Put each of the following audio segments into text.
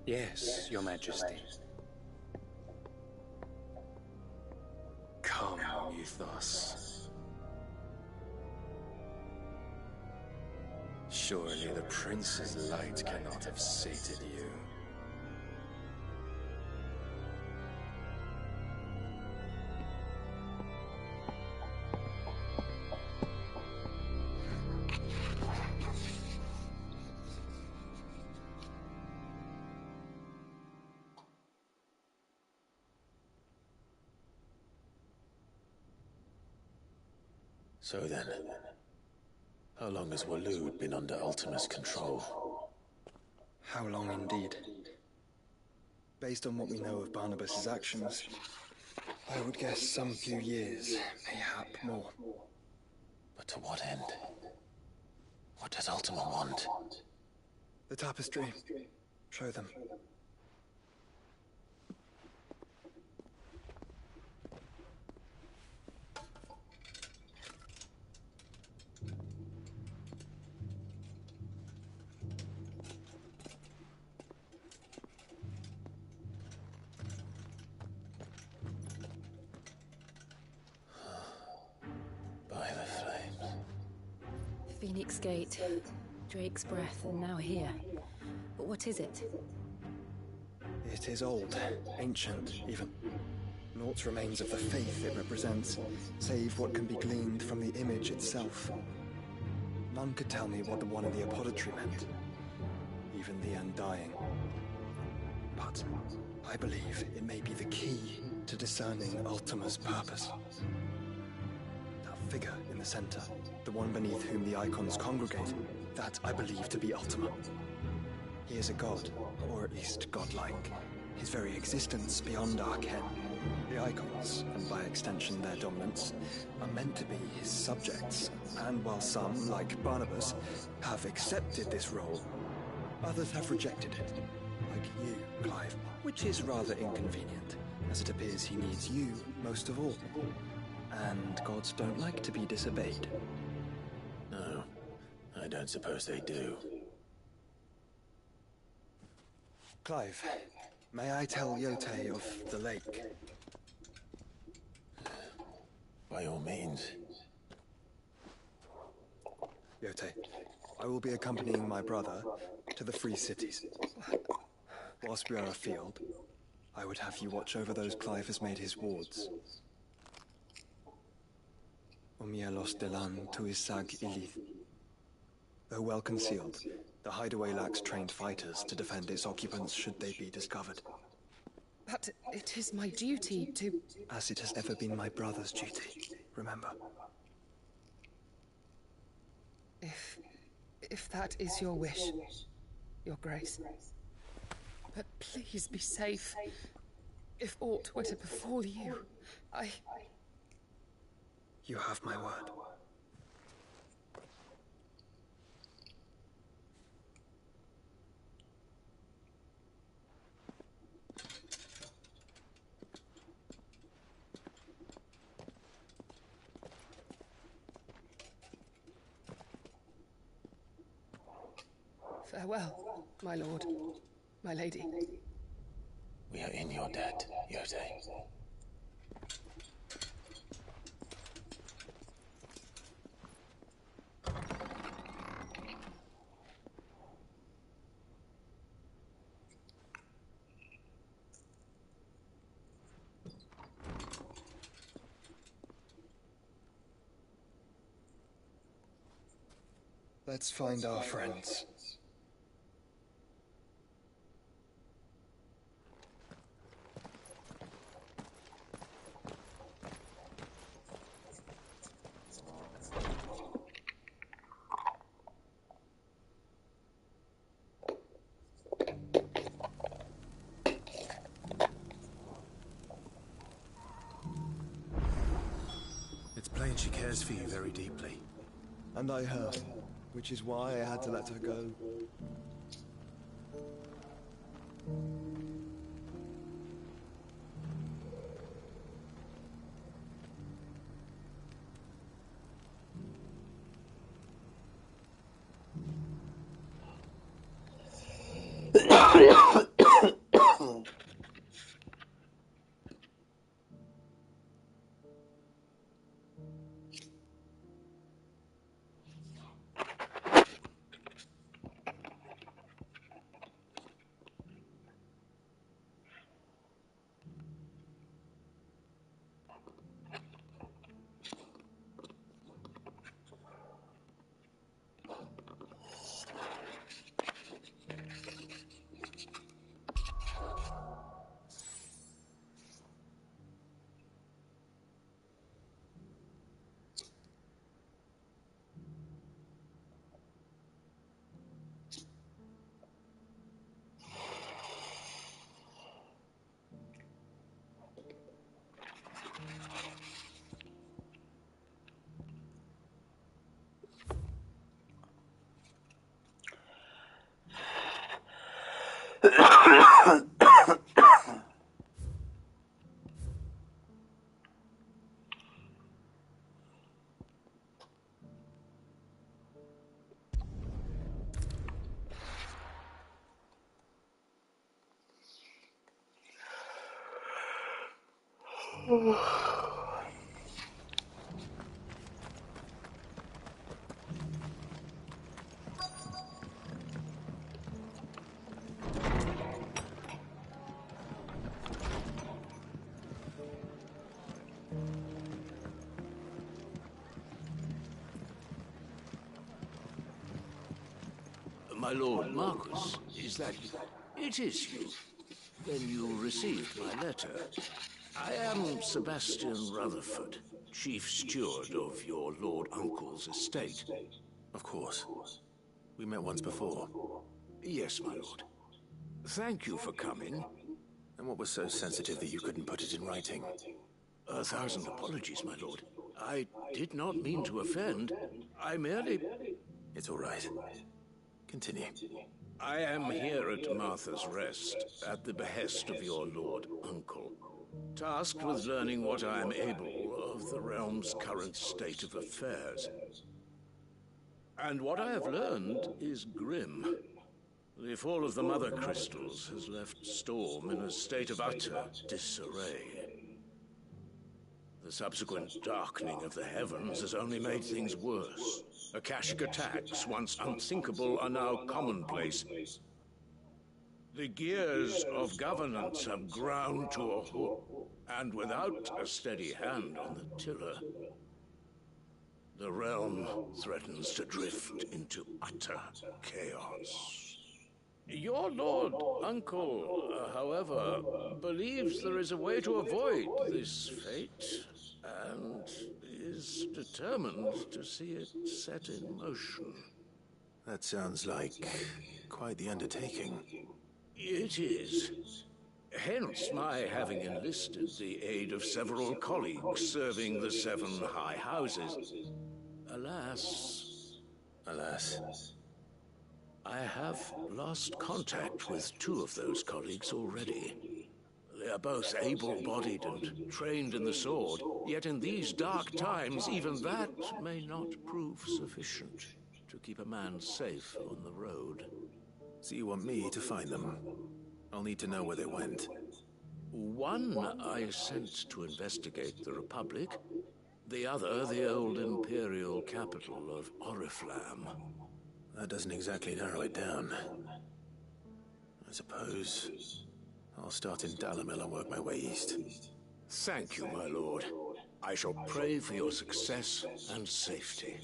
Yes, Your Majesty. Come, Mythos. Surely the Prince's light cannot have sated you. So then, how long has Waloed been under Ultima's control? How long indeed? Based on what we know of Barnabas's actions, I would guess some few years, mayhap more. But to what end? What does Ultima want? The tapestry. Show them. By the flames. Phoenix Gate, Drake's Breath, and now here. But what is it? It is old, ancient, even. Naught remains of the faith it represents, save what can be gleaned from the image itself. None could tell me what the one in the apothecary meant, even the Undying. But I believe it may be the key to discerning Ultima's purpose. That figure in the center, the one beneath whom the icons congregate, that I believe to be Ultima. He is a god, or at least godlike. His very existence beyond our ken. The icons, and by extension their dominants, are meant to be his subjects. And while some, like Barnabas, have accepted this role, others have rejected it. Like you, Clive, which is rather inconvenient, as it appears he needs you most of all. And gods don't like to be disobeyed. No, I don't suppose they do. Clive, may I tell Yotei of the lake? By all means. Yotei, I will be accompanying my brother to the Free Cities. Whilst we are afield, I would have you watch over those Clive has made his wards. Omielos delan tuisag ilith. Though well concealed, the hideaway lacks trained fighters to defend its occupants should they be discovered. But it is my duty to... As it has ever been my brother's duty, remember. If that is your wish, Your Grace. But please be safe. If aught were to befall you, You have my word. Farewell, my lord, my lady. We are in your debt, Yotei. Let's find our friends. It's plain she cares for you very deeply. And I her, which is why I had to let her go. My lord Marcus, is that you? It is you. Then you received my letter. I am Sebastian Rutherford, chief steward of your lord uncle's estate. Of course. We met once before. Yes, my lord. Thank you for coming. And what was so sensitive that you couldn't put it in writing? 1,000 apologies, my lord. I did not mean to offend. I merely... It's all right. Continue. I am here at Martha's Rest, at the behest of your lord uncle, tasked with learning what I am able of the realm's current state of affairs. And what I have learned is grim. The fall of the Mother Crystals has left Storm in a state of utter disarray. The subsequent darkening of the heavens has only made things worse. Akashic attacks, once unthinkable, are now commonplace. The gears of governance have ground to a halt, and without a steady hand on the tiller, the realm threatens to drift into utter chaos. Your lord uncle, however, believes there is a way to avoid this fate, and is determined to see it set in motion. That sounds like quite the undertaking. It is. Hence my having enlisted the aid of several colleagues serving the 7 high houses. Alas, I have lost contact with 2 of those colleagues already. They are both able-bodied and trained in the sword, yet in these dark times, even that may not prove sufficient to keep a man safe on the road. So you want me to find them? I'll need to know where they went. One I sent to investigate the Republic, the other the old Imperial capital of Oriflamme. That doesn't exactly narrow it down. I suppose I'll start in Dalimil and work my way east. Thank you, my lord. I shall pray for your success and safety.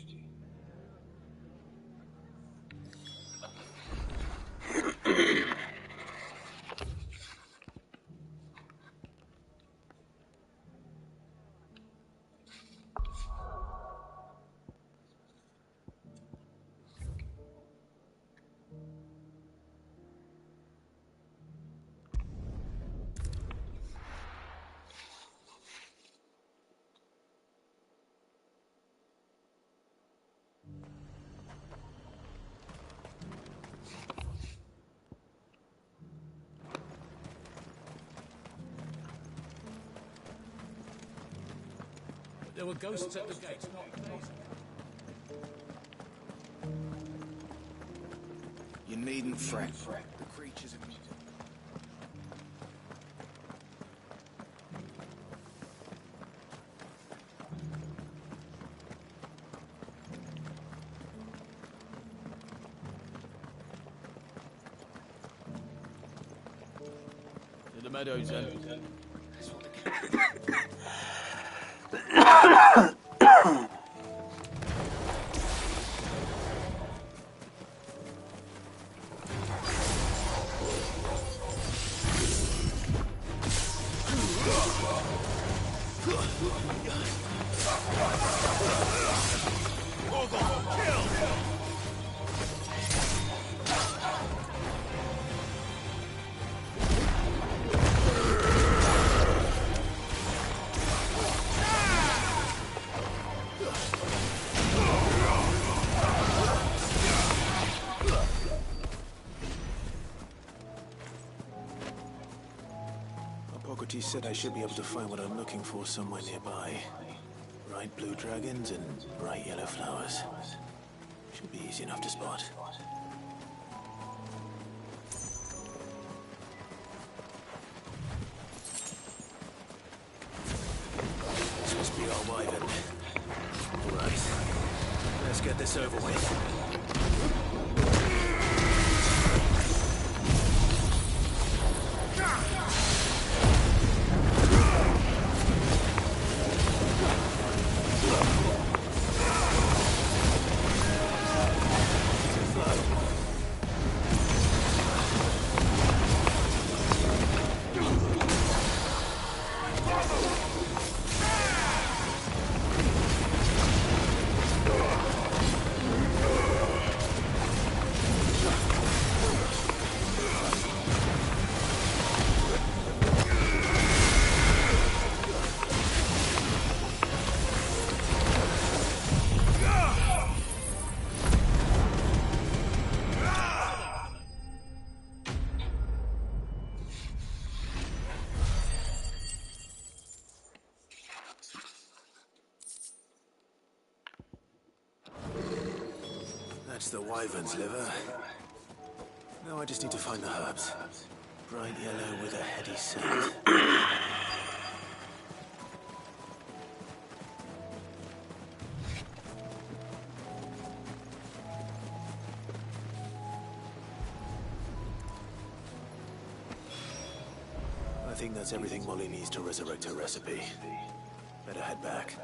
There were ghosts at the gate, not days. You needn't fret. The creatures are muted. In the meadows, then. He said I should be able to find what I'm looking for somewhere nearby. Bright blue dragons and bright yellow flowers. Should be easy enough to spot. Wyvern. Right. Let's get this over with. That's the Wyvern's liver. Now I just need to find the herbs. Bright yellow with a heady scent. I think that's everything Molly needs to resurrect her recipe. Better head back.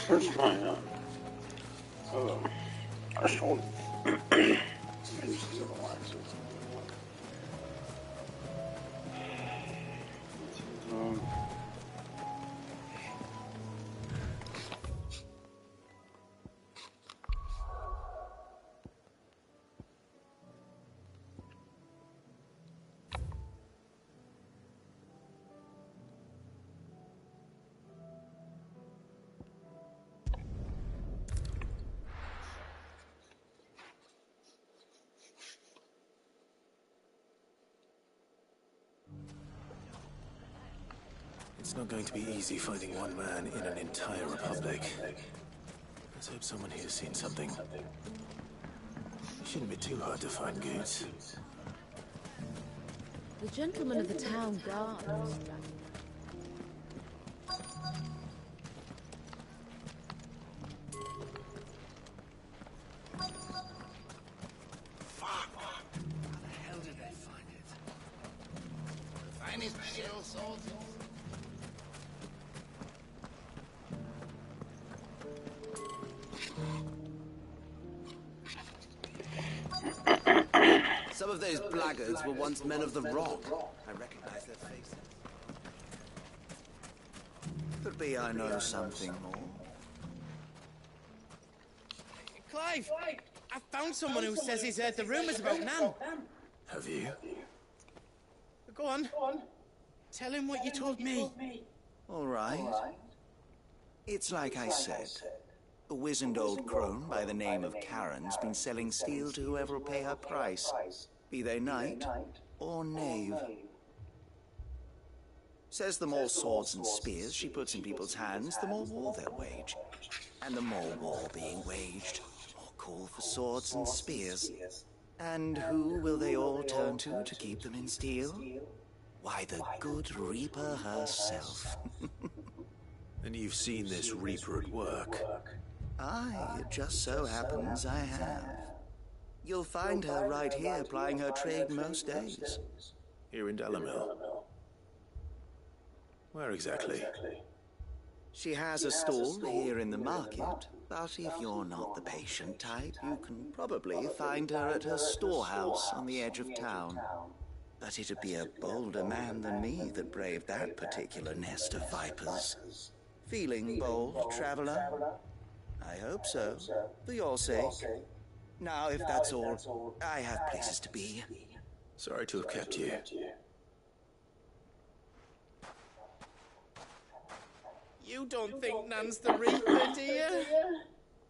Where's my, threshold? I just need to relax it. It's not going to be easy finding one man in an entire republic. Let's hope someone here's seen something. It shouldn't be too hard to find goods. The gentleman of the town guard. Some of those blackguards were once men of the Rock. I recognize their faces. Could be I know something more. Clive! I found someone who says he's heard the rumours about Nan. Have you? Go on. Tell him what you told me. All right. It's like I said. A wizened old crone by the name of Karen's been selling steel to whoever will pay her price, be they knight or knave. Says the more swords and spears she puts in people's hands, the more war they'll wage. And the more war being waged, more call for swords and spears. And who will they all turn to keep them in steel? Why, the good Reaper herself. And you've seen this Reaper at work? Aye, it just so happens I have. You'll find her right here plying her trade most days. Here in Delamil? Where exactly? She has a stall here in the market, but if you're not the patient type, you can probably find her at her storehouse on the edge of town. But it'd be a bolder man than me that braved that particular nest of vipers. Feeling bold, traveler? I hope so, for your sake. Now, if that's all, I have places to be. Sorry to have kept you. You don't think Nan's the Reaper, do you?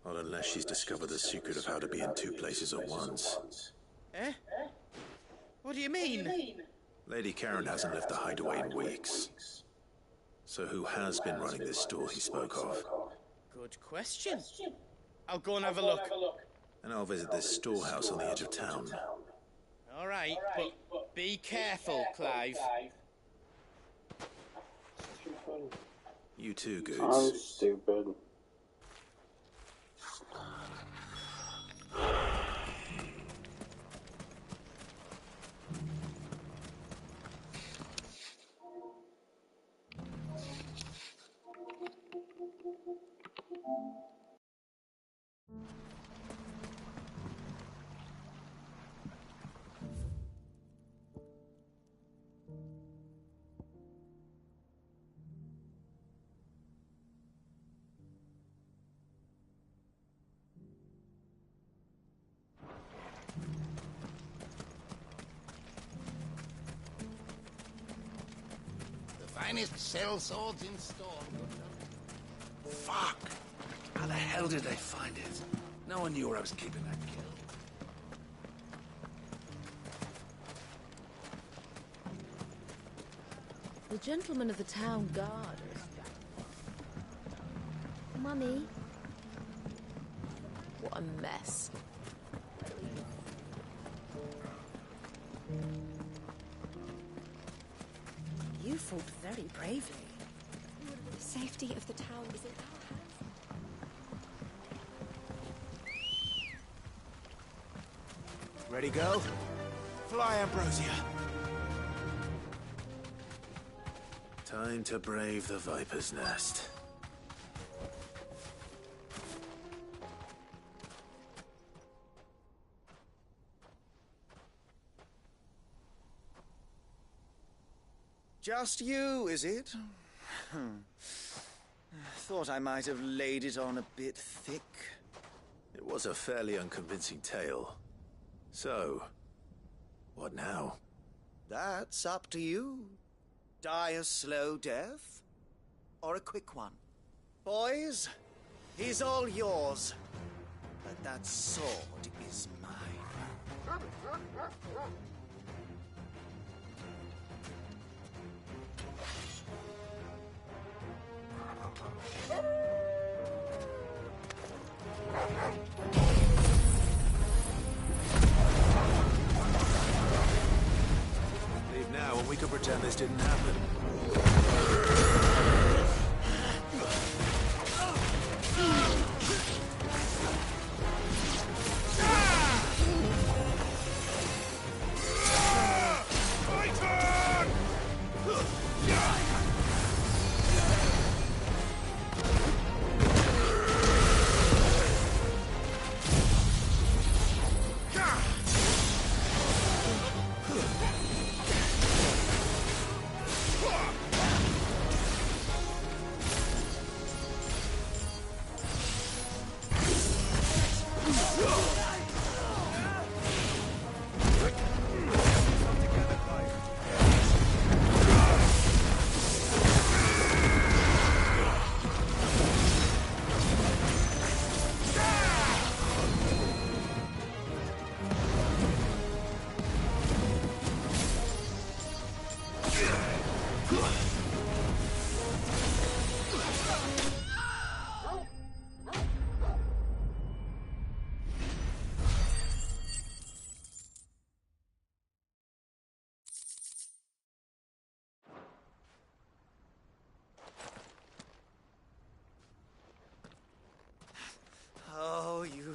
Not unless she's discovered the secret of how to be in two places at once. Eh? What do you mean? Lady Karen hasn't left the hideaway in weeks. So who has been running this store he spoke of? Good question. I'll go and have a look. And I'll visit this storehouse on the edge of town. All right, but be careful, Clive. You too, I'm Goose. stupid. Finest sell swords in store. Fuck! How the hell did they find it? No one knew where I was keeping that kill. The gentleman of the town guard. Mummy. What a mess. You fought very bravely. The safety of the town is in our hands. Ready, go? Fly, Ambrosia. Time to brave the Viper's Nest. Just you, is it? Thought I might have laid it on a bit thick. It was a fairly unconvincing tale. So, what now? That's up to you. Die a slow death, or a quick one. Boys, he's all yours. But that sword is mine. Leave now and we can pretend this didn't happen.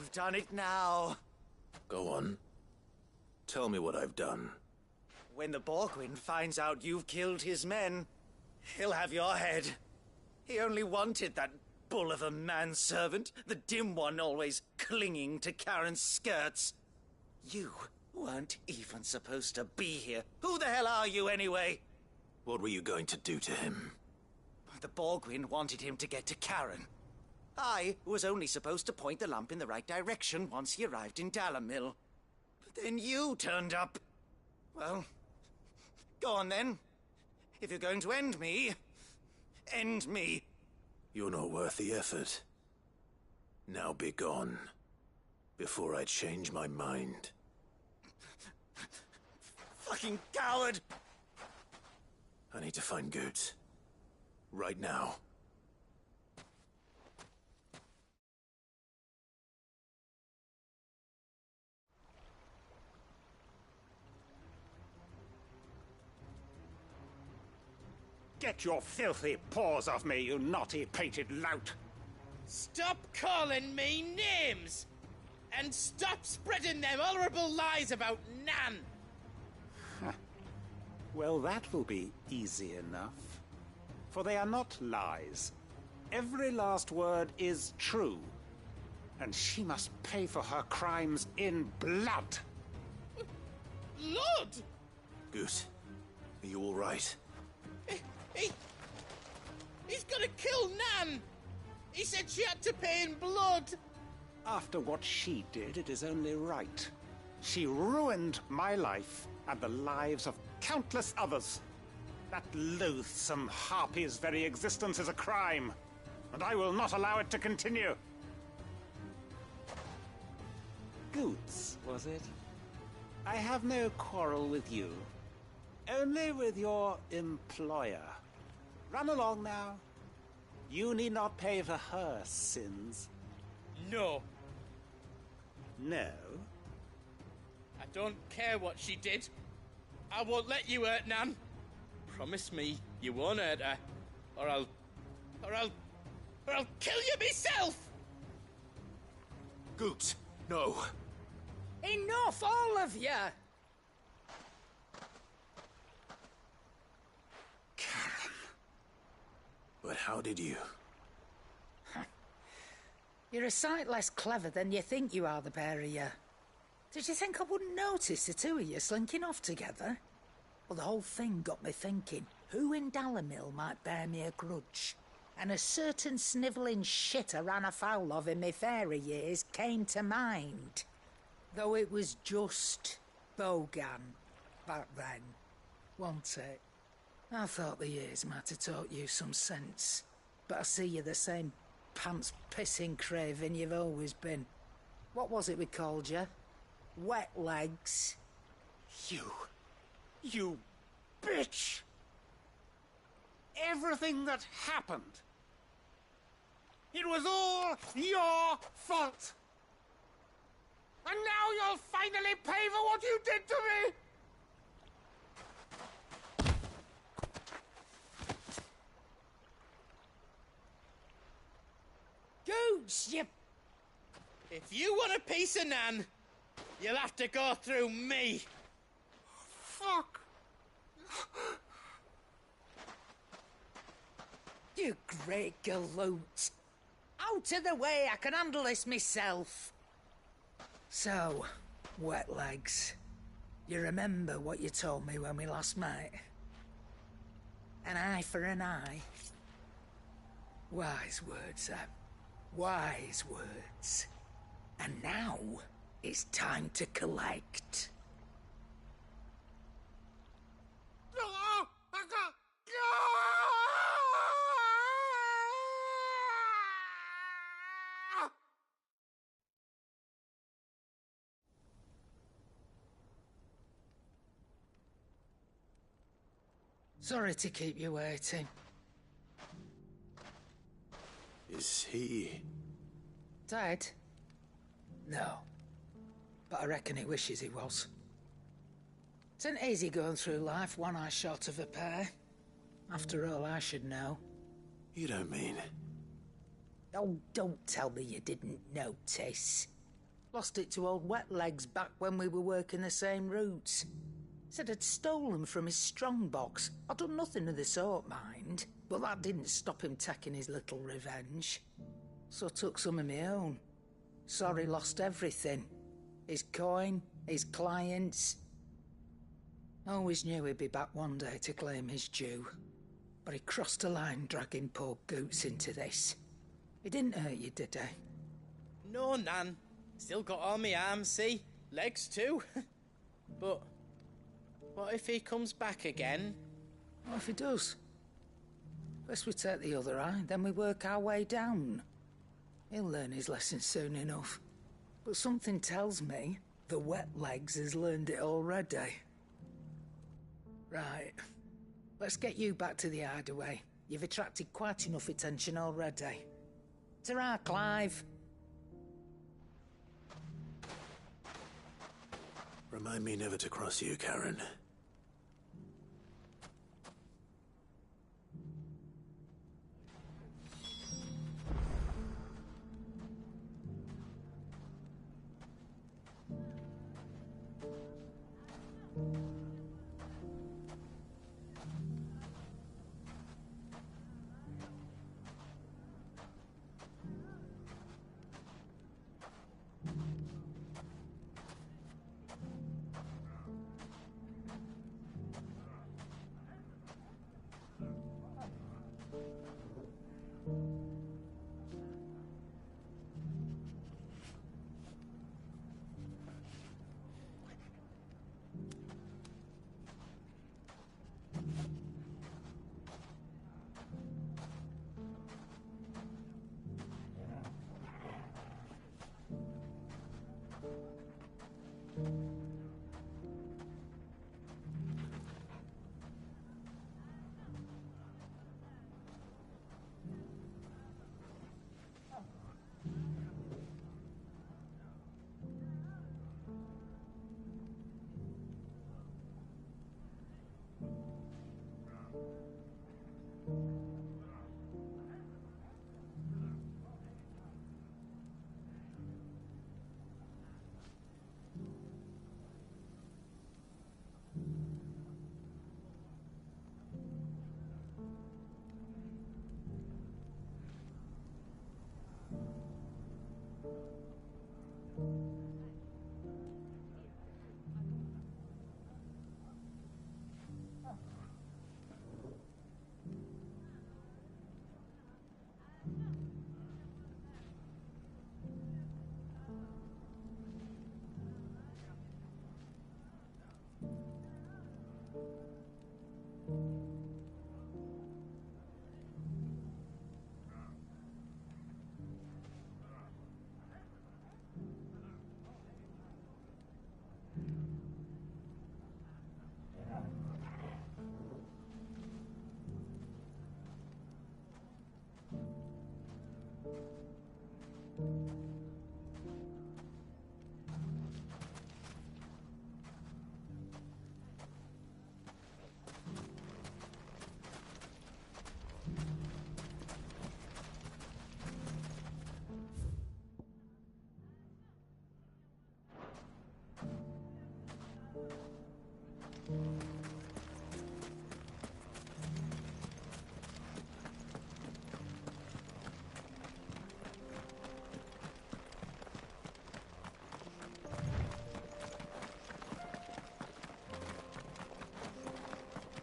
You've done it now. Go on. Tell me what I've done. When the Borgwyn finds out you've killed his men, he'll have your head. He only wanted that bull of a manservant, the dim one always clinging to Karen's skirts. You weren't even supposed to be here. Who the hell are you anyway? What were you going to do to him? The Borgwyn wanted him to get to Karen. I was only supposed to point the lamp in the right direction once he arrived in Dalamil. But then you turned up. Well, go on then. If you're going to end me, end me. You're not worth the effort. Now be gone, before I change my mind. Fucking coward! I need to find Goetz. Right now. Get your filthy paws off me, you naughty painted lout! Stop calling me names! And stop spreading them horrible lies about Nan! Well, that will be easy enough. For they are not lies. Every last word is true. And she must pay for her crimes in blood. Lord! Goose, are you all right? He's gonna kill Nan! He said she had to pay in blood! After what she did, it is only right. She ruined my life and the lives of countless others. That loathsome harpy's very existence is a crime, and I will not allow it to continue. Goetz, was it? I have no quarrel with you. Only with your employer. Run along now. You need not pay for her sins. No. No? I don't care what she did. I won't let you hurt Nan. Promise me you won't hurt her, or I'll kill you myself! Goetz, no. Enough, all of you! Karen. But how did you? You're a sight less clever than you think you are, the pair of you. Did you think I wouldn't notice the two of you slinking off together? Well, the whole thing got me thinking, who in Dalamil might bear me a grudge? And a certain snivelling shit I ran afoul of in my fairy years came to mind. Though it was just Bogan back then, wasn't it? I thought the years might have taught you some sense, but I see you're the same pants-pissing craven you've always been. What was it we called you? Wet legs? You bitch! Everything that happened, it was all your fault! And now you'll finally pay for what you did to me! Gooch, you... If you want a piece of Nan, you'll have to go through me. Fuck! You great galoot. Out of the way, I can handle this myself. So, wet legs, you remember what you told me when we last met? An eye for an eye. Wise words, wise words. And now, it's time to collect. Sorry to keep you waiting. Is he... Dead? No. But I reckon he wishes he was. It isn't easy going through life one eye short of a pair. After all, I should know. You don't mean... Oh, don't tell me you didn't notice. Lost it to old Wet Legs back when we were working the same routes. Said I'd stolen from his strongbox. I'd done nothing of the sort, mind. But that didn't stop him taking his little revenge. So I took some of my own. Sorry lost everything. His coin, his clients. Always knew he'd be back one day to claim his due. But he crossed a line dragging poor Goots into this. He didn't hurt you, did he? No, Nan. Still got all my arms, see? Legs too. But what if he comes back again? What if he does? First we take the other eye, then we work our way down. He'll learn his lesson soon enough. But something tells me the Wet Legs has learned it already. Right. Let's get you back to the hideaway. You've attracted quite enough attention already. Ta-ra, Clive. Remind me never to cross you, Karen.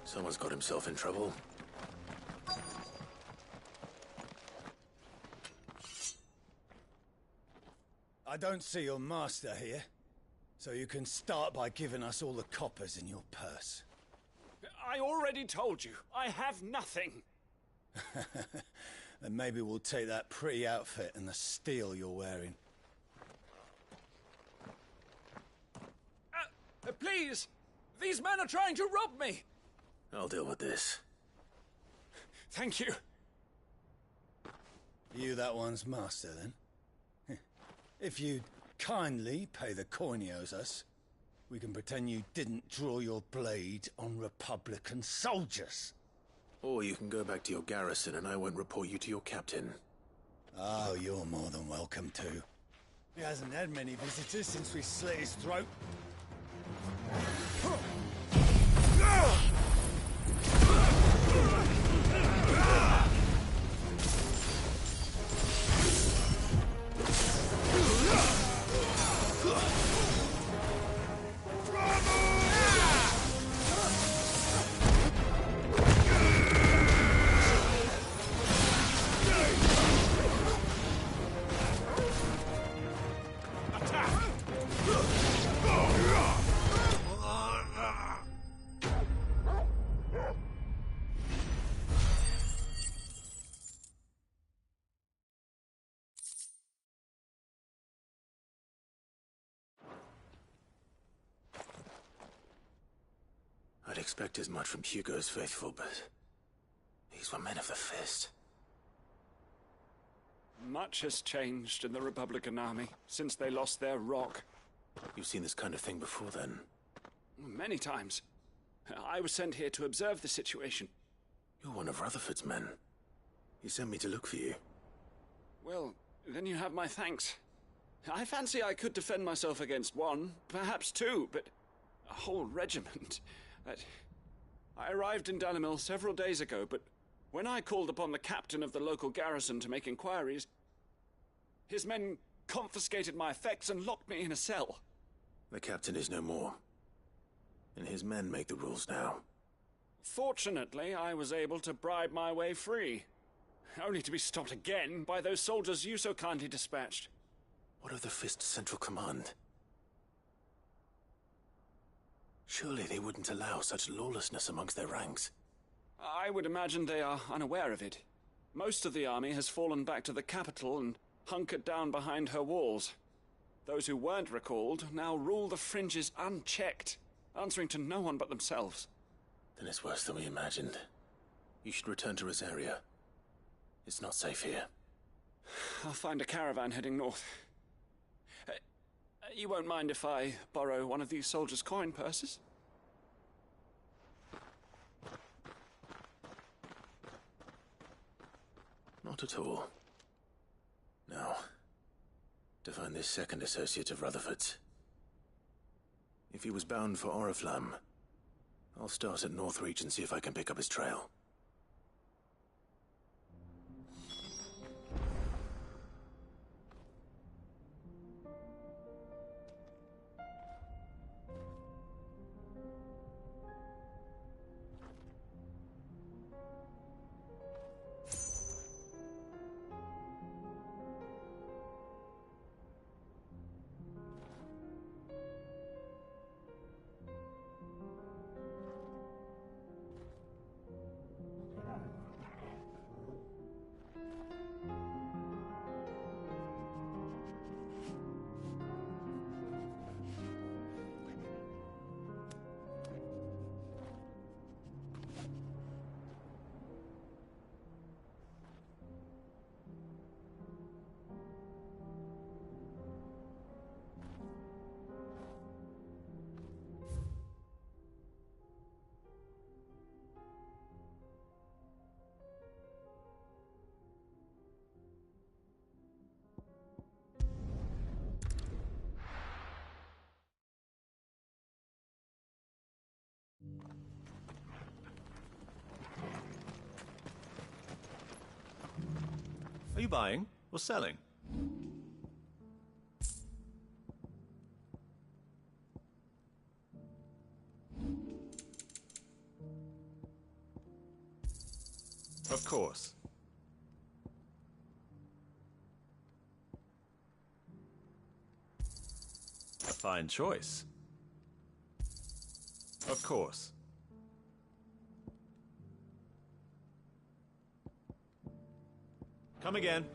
Someone's got himself in trouble. I don't see your master here, so you can start by giving us all the coppers in your purse. I already told you, I have nothing. Then maybe we'll take that pretty outfit and the steel you're wearing. Please! These men are trying to rob me! I'll deal with this. Thank you. You that one's master, then? If you'd kindly pay the coin he owes us, we can pretend you didn't draw your blade on Republican soldiers. Or you can go back to your garrison and I won't report you to your captain. Oh, you're more than welcome to. He hasn't had many visitors since we slit his throat. I'd expect as much from Hugo's faithful, but these were men of the Fist. Much has changed in the Republican army since they lost their rock. You've seen this kind of thing before, then? Many times. I was sent here to observe the situation. You're one of Rutherford's men. He sent me to look for you. Well, then you have my thanks. I fancy I could defend myself against one, perhaps two, but a whole regiment... I arrived in Dalimil several days ago, but when I called upon the captain of the local garrison to make inquiries, his men confiscated my effects and locked me in a cell. The captain is no more, and his men make the rules now. Fortunately, I was able to bribe my way free, only to be stopped again by those soldiers you so kindly dispatched. What of the Fist's Central Command? Surely they wouldn't allow such lawlessness amongst their ranks. I would imagine they are unaware of it. Most of the army has fallen back to the capital and hunkered down behind her walls. Those who weren't recalled now rule the fringes unchecked, answering to no one but themselves. Then it's worse than we imagined. You should return to Rosaria. It's not safe here. I'll find a caravan heading north. You won't mind if I borrow one of these soldiers' coin purses? Not at all. Now, to find this second associate of Rutherford's. If he was bound for Oriflamme, I'll start at Northreach and see if I can pick up his trail. Are you buying or selling? Of course. A fine choice. Of course. Come again.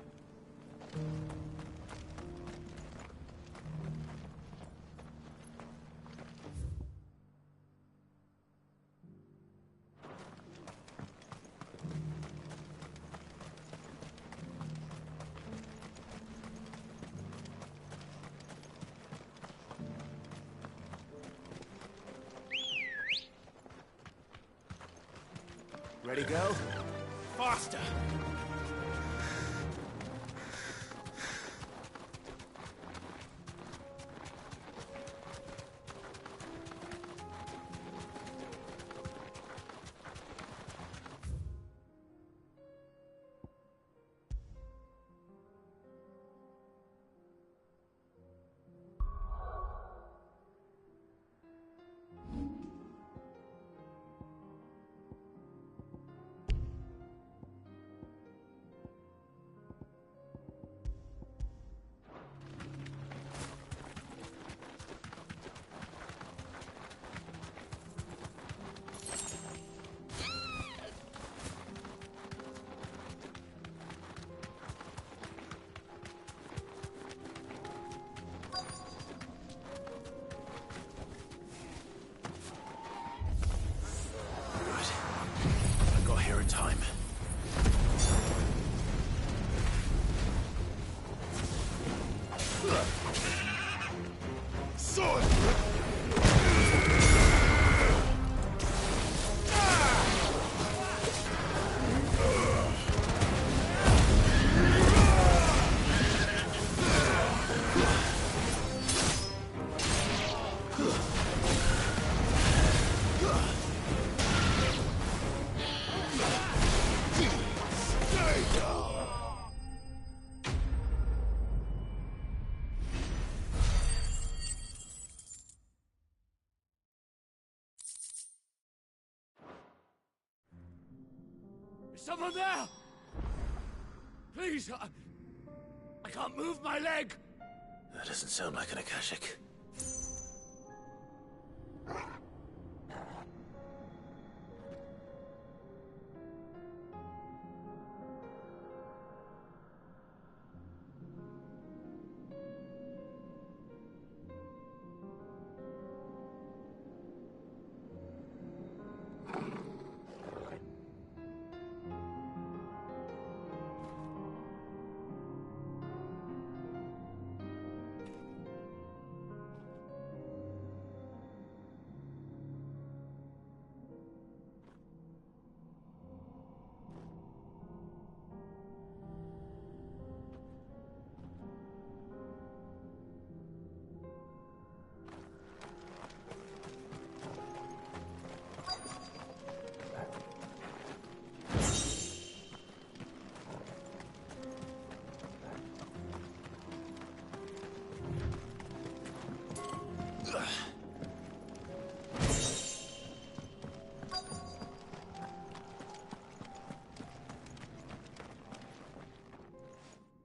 Ready, go? Faster! Sword! Is someone there? Please, I can't move my leg. That doesn't sound like an Akashic.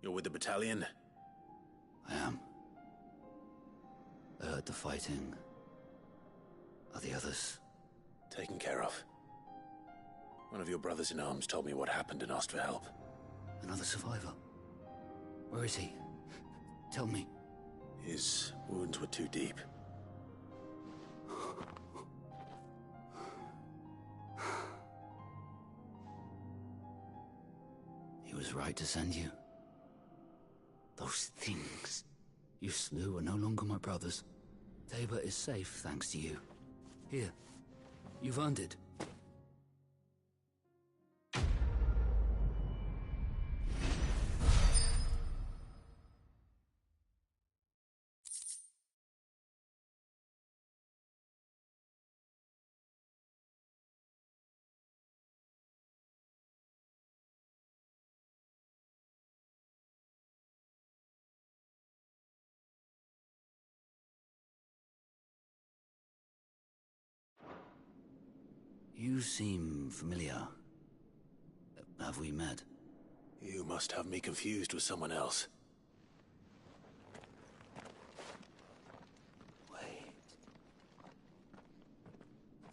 You're with the battalion? I am. I heard the fighting. Are the others? Taken care of. One of your brothers in arms told me what happened and asked for help. Another survivor? Where is he? Tell me. His wounds were too deep. He was right to send you. Those things you slew are no longer my brothers. Tabor is safe thanks to you. Here, you've earned it. You seem familiar. Have we met? You must have me confused with someone else. Wait.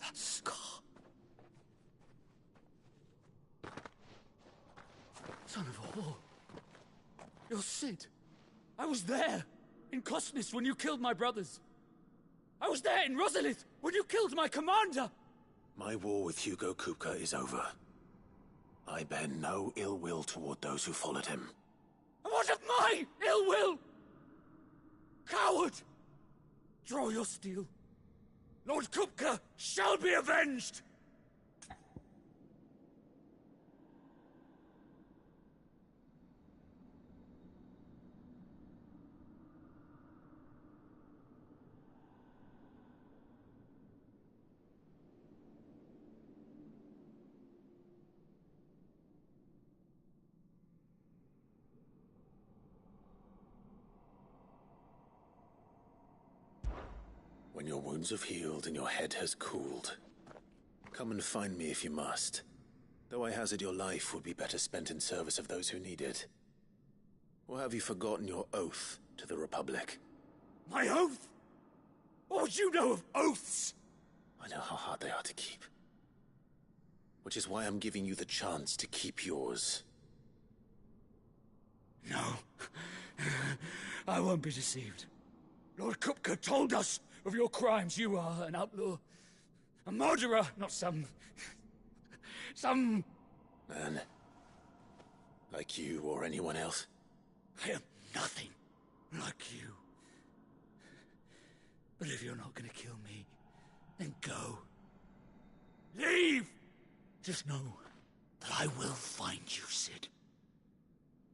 That scar. Son of a whore. You're Sid. I was there, in Cosnes, when you killed my brothers. I was there in Rosalith, when you killed my commander. My war with Hugo Kupka is over. I bear no ill will toward those who followed him. And what of my ill will? Coward! Draw your steel. Lord Kupka shall be avenged! When your wounds have healed and your head has cooled, come and find me if you must. Though I hazard your life would be better spent in service of those who need it. Or have you forgotten your oath to the Republic? My oath? What would you know of oaths? I know how hard they are to keep. Which is why I'm giving you the chance to keep yours. No. I won't be deceived. Lord Kupka told us of your crimes. You are an outlaw. A murderer, not some Man. Like you or anyone else. I am nothing like you. But if you're not gonna kill me, then go. Leave! Just know that I will find you, Cid.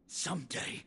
Someday.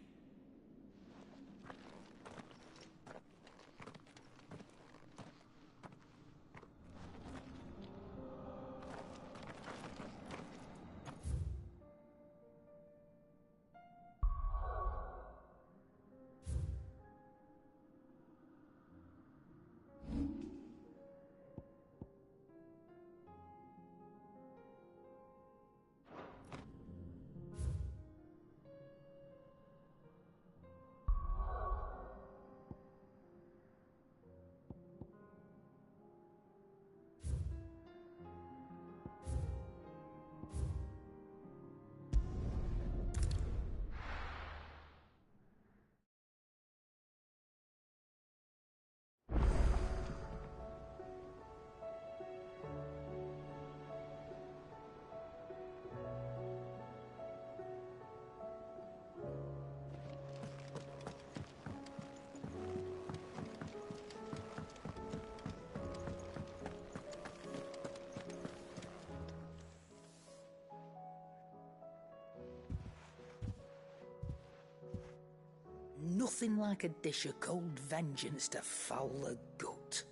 Nothing like a dish of cold vengeance to foul the gut.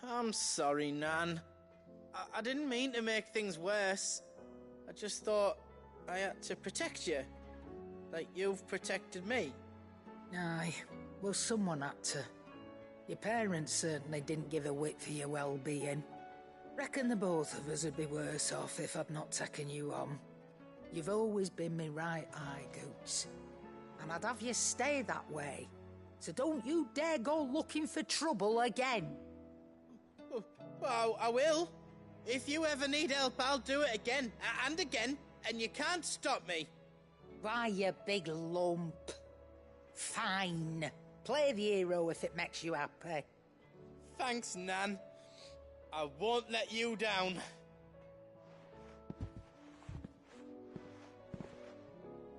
I'm sorry, Nan. I didn't mean to make things worse. I just thought I had to protect you. Like you've protected me. Aye, well, someone had to. Your parents certainly didn't give a whit for your well-being. Reckon the both of us would be worse off if I'd not taken you on. You've always been me right eye, Goots. And I'd have you stay that way. So don't you dare go looking for trouble again. Well, I will. If you ever need help, I'll do it again and again, and you can't stop me. Why, you big lump. Fine. Play the hero if it makes you happy. Thanks, Nan. I won't let you down.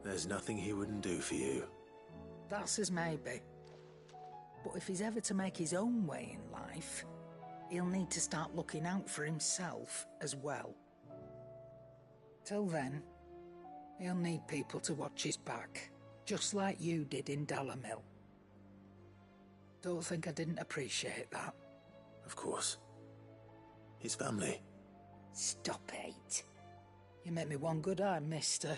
There's nothing he wouldn't do for you. That's as maybe. But if he's ever to make his own way in life, he'll need to start looking out for himself as well. Till then, he'll need people to watch his back, just like you did in Dalamil. Don't think I didn't appreciate that. Of course. His family. Stop it. You make me one good eye, mister.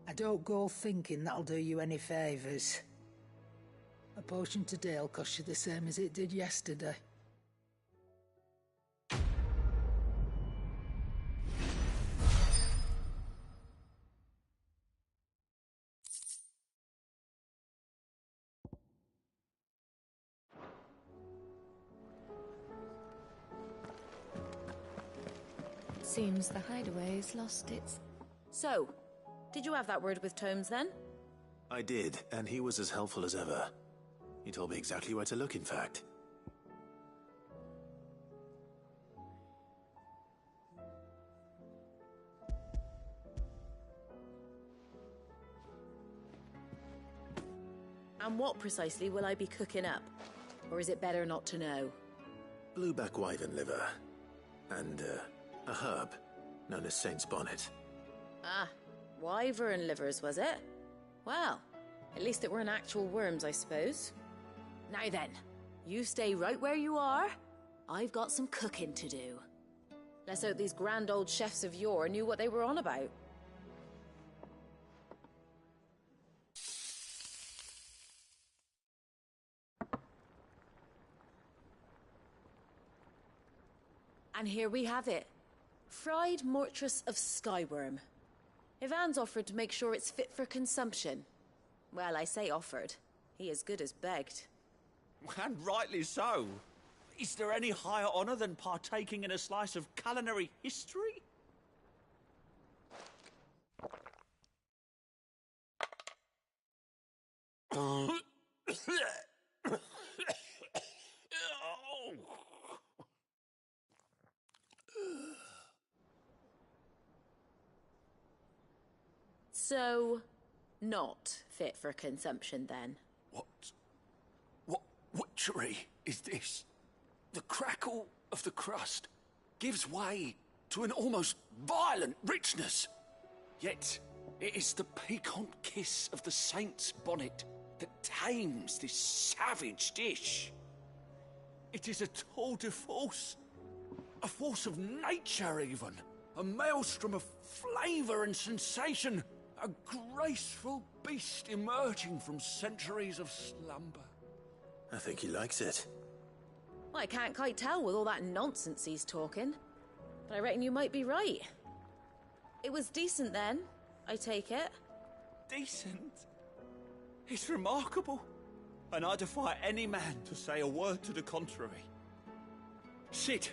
I don't go thinking that'll do you any favours. A potion today'll cost you the same as it did yesterday. Seems the hideaway's lost its... So, did you have that word with Tomes then? I did, and he was as helpful as ever. He told me exactly where to look, in fact. And what precisely will I be cooking up? Or is it better not to know? Blueback wyvern liver. And, a herb known as Saint's Bonnet. Ah, wyvern livers, was it? Well, at least it weren't actual worms, I suppose. Now then, you stay right where you are. I've got some cooking to do. Let's hope these grand old chefs of yore knew what they were on about. And here we have it. Fried mortress of skyworm. Ivan's offered to make sure it's fit for consumption. Well, I say offered. He as good as begged. And rightly so. Is there any higher honor than partaking in a slice of culinary history? So, not fit for consumption then? What luxury is this? The crackle of the crust gives way to an almost violent richness. Yet, it is the piquant kiss of the saint's bonnet that tames this savage dish. It is a tour de force, a force of nature even, a maelstrom of flavour and sensation, a graceful beast emerging from centuries of slumber. I think he likes it. Well, I can't quite tell with all that nonsense he's talking, but I reckon you might be right. It was decent then, I take it. Decent? It's remarkable, and I defy any man to say a word to the contrary. Cid,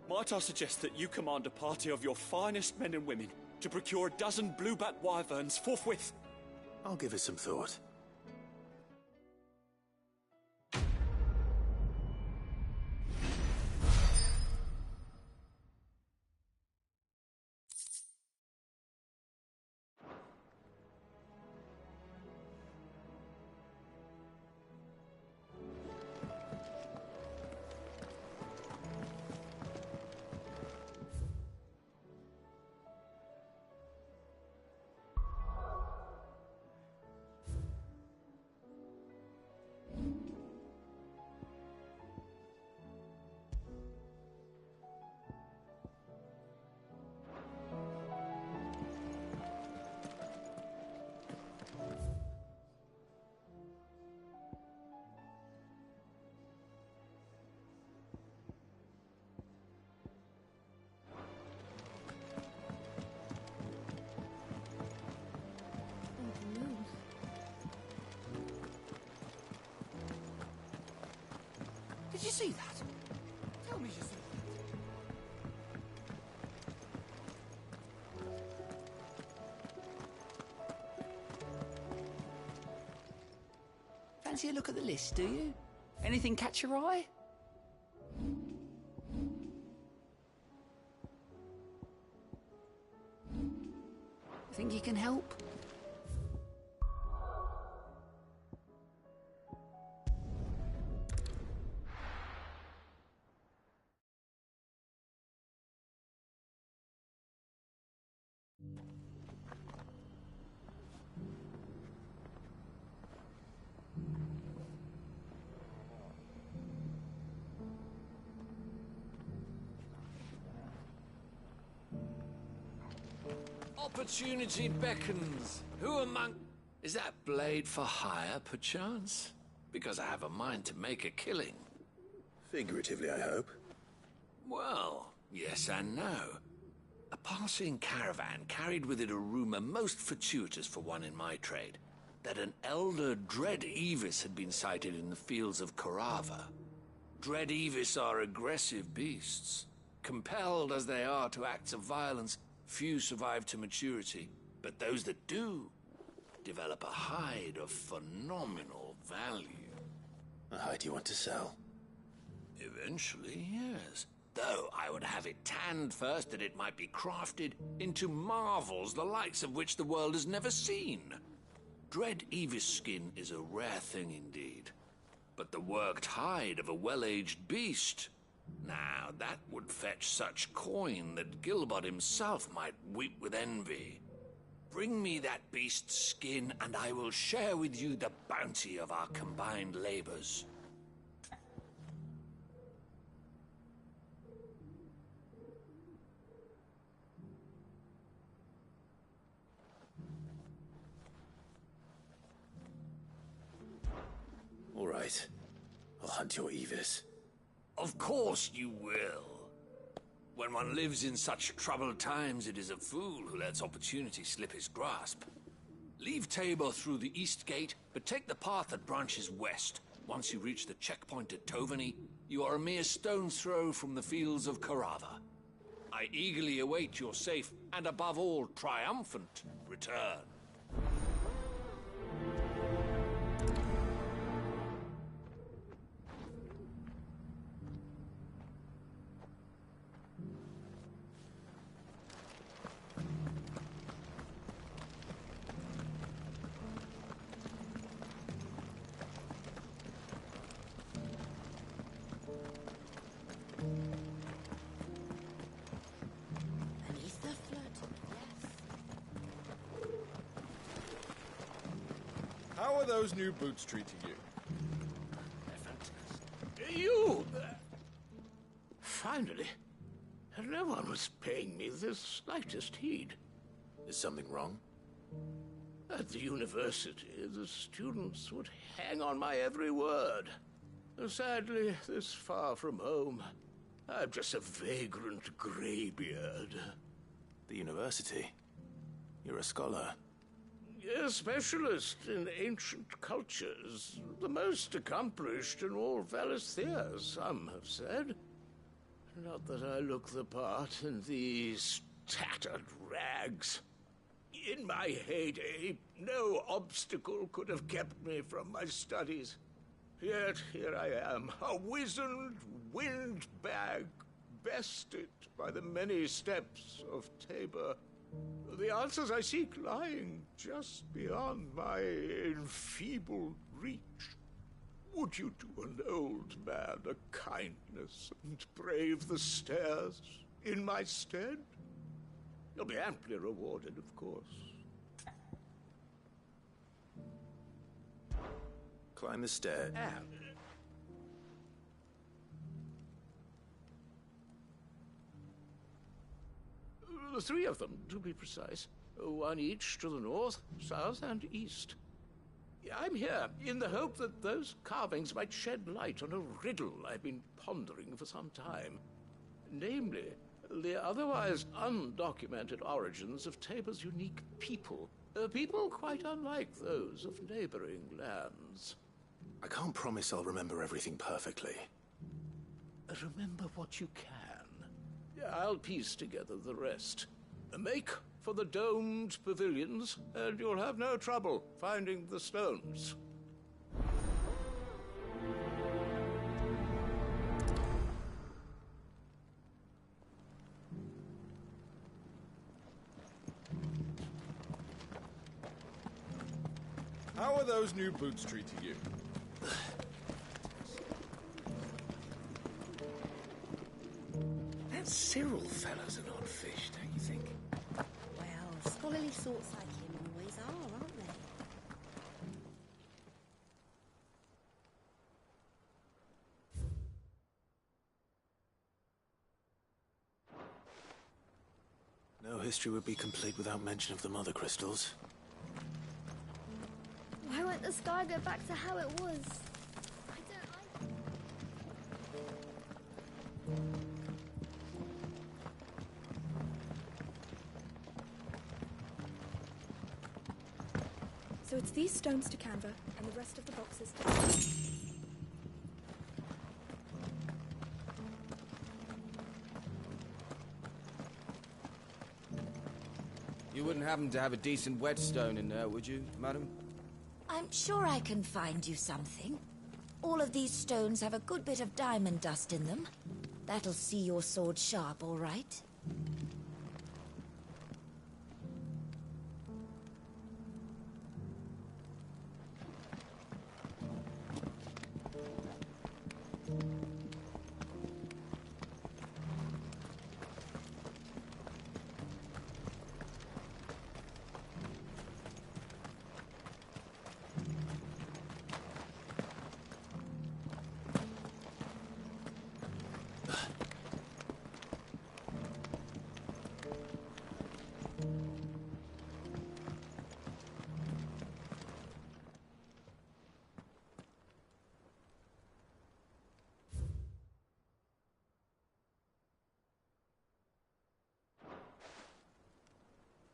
might I suggest that you command a party of your finest men and women to procure a dozen blueback wyverns forthwith? I'll give it some thought. Did you see that? Tell me you saw that. Fancy a look at the list, do you? Anything catch your eye? Think you can help? Opportunity beckons. Who among... Is that blade for hire, perchance? Because I have a mind to make a killing. Figuratively, I hope. Well, yes and no. A passing caravan carried with it a rumor most fortuitous for one in my trade, that an elder Dread Evis had been sighted in the fields of Korava. Dread Evis are aggressive beasts. Compelled as they are to acts of violence, few survive to maturity, but those that do develop a hide of phenomenal value. A hide you want to sell? Eventually, yes. Though I would have it tanned first that it might be crafted into marvels the likes of which the world has never seen. Dread Evis skin is a rare thing indeed. But the worked hide of a well-aged beast... Now, that would fetch such coin that Gilbert himself might weep with envy. Bring me that beast's skin, and I will share with you the bounty of our combined labors. All right. I'll hunt your Evis. Of course you will. When one lives in such troubled times, it is a fool who lets opportunity slip his grasp. Leave Tabor through the east gate, but take the path that branches west. Once you reach the checkpoint at Tovany, you are a mere stone's throw from the fields of Korava. I eagerly await your safe, and above all, triumphant return. How are those new boots treating you? You! Finally. No one was paying me the slightest heed. Is something wrong? At the university, the students would hang on my every word. Sadly, this far from home, I'm just a vagrant greybeard. The university? You're a scholar. A specialist in ancient cultures. The most accomplished in all Valisthea, some have said. Not that I look the part in these tattered rags. In my heyday, no obstacle could have kept me from my studies. Yet here I am, a wizened windbag, bested by the many steps of Tabor. The answers I seek lying just beyond my enfeebled reach. Would you do an old man a kindness and brave the stairs in my stead? You'll be amply rewarded, of course. Climb the stair. The three of them, to be precise. One each to the north, south, and east. I'm here in the hope that those carvings might shed light on a riddle I've been pondering for some time. Namely, the otherwise undocumented origins of Tabor's unique people. People quite unlike those of neighboring lands. I can't promise I'll remember everything perfectly. Remember what you can. I'll piece together the rest. Make for the domed pavilions, and you'll have no trouble finding the stones. How are those new boots treating you? That Cyril fellow's an odd fish, don't you think? Well, scholarly sorts like him always are, aren't they? No history would be complete without mention of the Mother Crystals. Why won't the sky go back to how it was? So it's these stones to Canva, and the rest of the boxes to... You wouldn't happen to have a decent whetstone in there, would you, madam? I'm sure I can find you something. All of these stones have a good bit of diamond dust in them. That'll see your sword sharp, all right?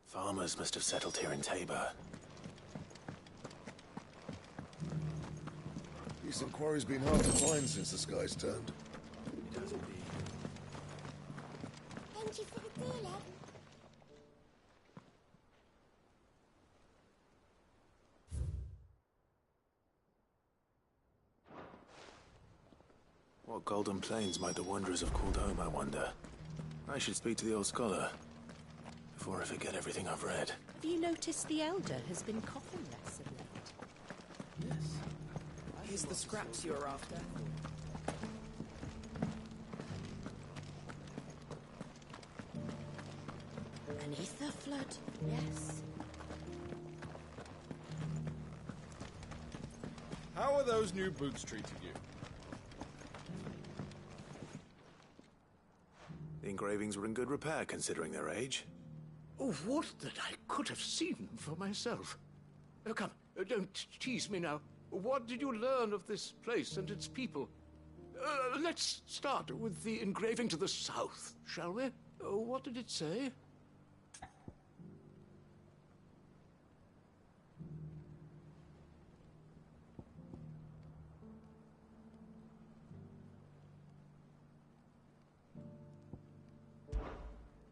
Farmers must have settled here in Tabor. Decent quarry's been hard to find since the skies turned. It has indeed. Thank you for the deal, Ed. What golden plains might the wanderers have called home, I wonder? I should speak to the old scholar before I forget everything I've read. Have you noticed the Elder has been coughing less of late? Yes. Here's the scraps you're after. An ether flood, yes. How are those new boots treating you? The engravings were in good repair considering their age. Oh, would that I could have seen them for myself. Oh, come, don't tease me now. What did you learn of this place and its people? Let's start with the engraving to the south, shall we? What did it say?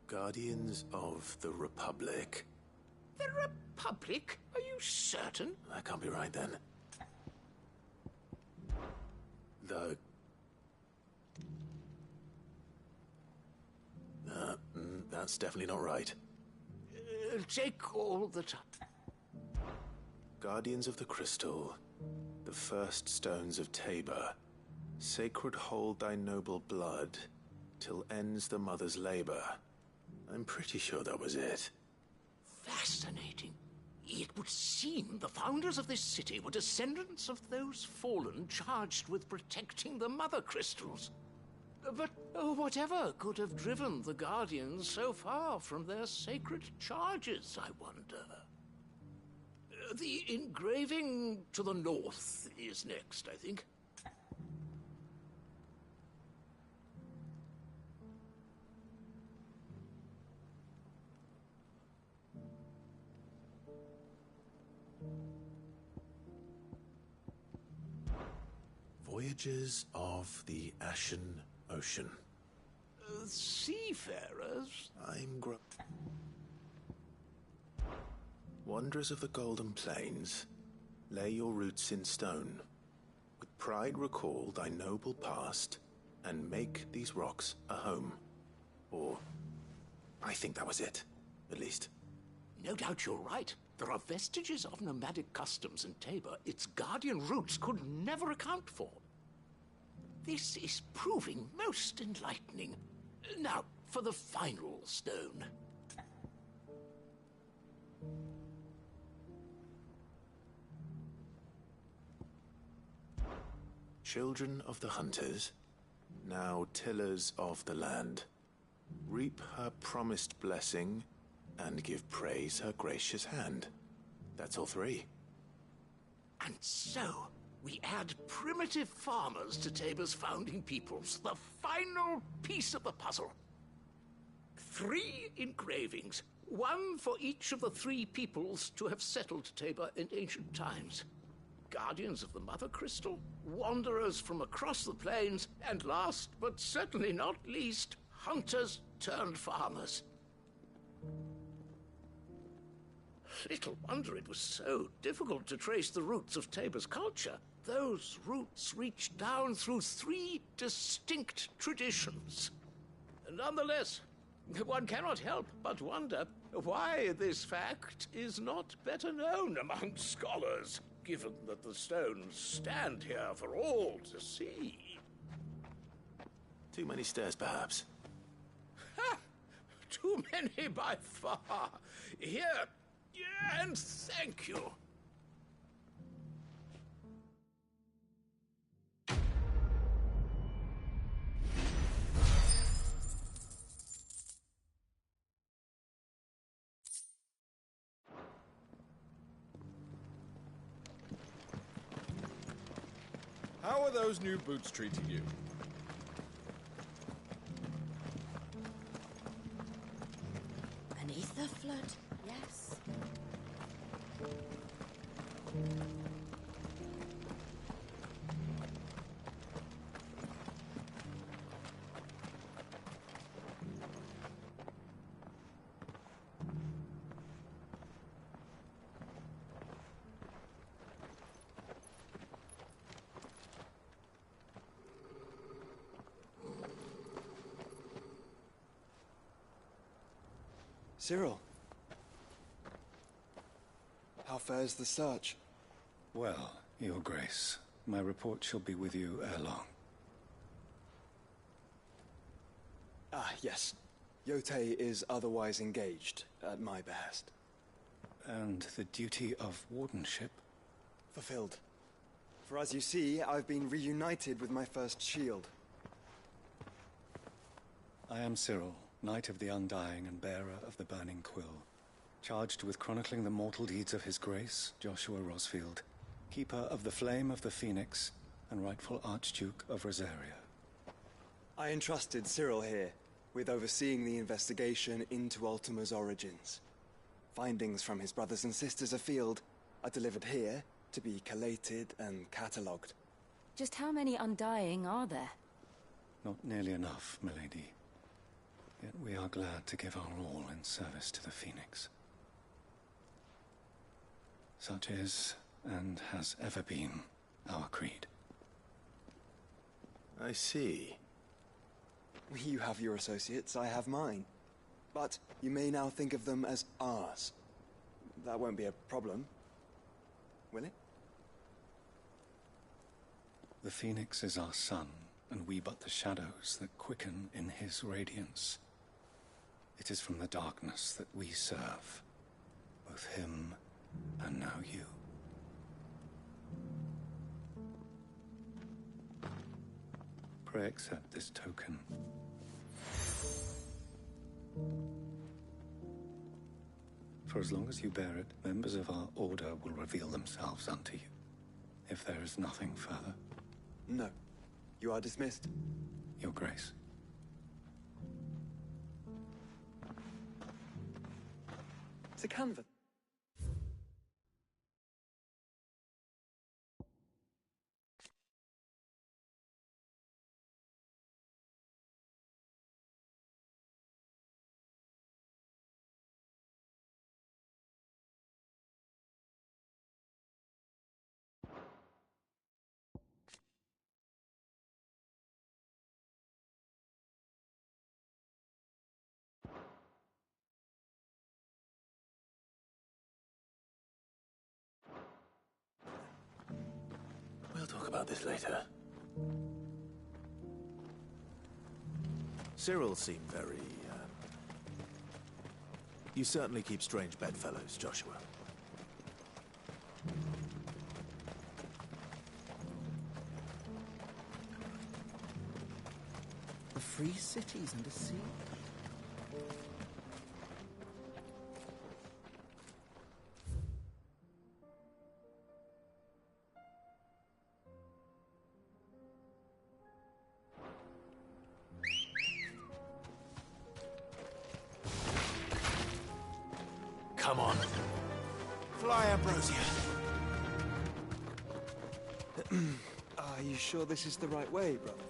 Guardians of the Republic. The Republic? Are you certain? That can't be right, then. That's definitely not right. Take all the time. Guardians of the Crystal, the first stones of Tabor. Sacred hold thy noble blood, till ends the mother's labor. I'm pretty sure that was it. Fascinating. It would seem the founders of this city were descendants of those fallen charged with protecting the Mother Crystals. But whatever could have driven the Guardians so far from their sacred charges, I wonder? The engraving to the north is next, I think. Voyages of the Ashen Ocean. Seafarers? Wanderers of the Golden Plains, lay your roots in stone. With pride recall thy noble past, and make these rocks a home. Or, I think that was it, at least. No doubt you're right. There are vestiges of nomadic customs in Tabor its guardian roots could never account for. This is proving most enlightening. Now, for the final stone. Children of the Hunters, now tillers of the land, reap her promised blessing and give praise her gracious hand. That's all three. And so, we add primitive farmers to Tabor's founding peoples, the final piece of the puzzle. 3 engravings, one for each of the 3 peoples to have settled Tabor in ancient times. Guardians of the Mother Crystal, wanderers from across the plains, and last, but certainly not least, hunters turned farmers. Little wonder it was so difficult to trace the roots of Tabor's culture. Those roots reach down through 3 distinct traditions. Nonetheless, one cannot help but wonder why this fact is not better known among scholars, given that the stones stand here for all to see. Too many stairs, perhaps. Ha! Too many by far. Here, and thank you. How are those new boots treating you? Beneath the flood, yes. Cyril, how fares the search? Well, Your Grace, my report shall be with you ere long. Ah, yes. Yotei is otherwise engaged, at my behest. And the duty of wardenship? Fulfilled. For as you see, I've been reunited with my first shield. I am Cyril, Knight of the Undying and bearer of the Burning Quill, charged with chronicling the mortal deeds of His Grace, Joshua Rosfield, Keeper of the Flame of the Phoenix, and rightful Archduke of Rosaria. I entrusted Cyril here with overseeing the investigation into Ultima's origins. Findings from his brothers and sisters afield are delivered here to be collated and catalogued. Just how many Undying are there? Not nearly enough, milady. Yet we are glad to give our all in service to the Phoenix. Such is, and has ever been, our creed. I see. You have your associates, I have mine. But you may now think of them as ours. That won't be a problem, will it? The Phoenix is our sun, and we but the shadows that quicken in his radiance. It is from the darkness that we serve, both him and now you. Pray accept this token. For as long as you bear it, members of our order will reveal themselves unto you. If there is nothing further. No. You are dismissed. Your Grace. To Canva. We'll talk about this later. Cyril seemed very, You certainly keep strange bedfellows, Joshua. The free cities and a sea. Come on. Fly, Ambrosia. Are you sure this is the right way, brother?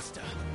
master.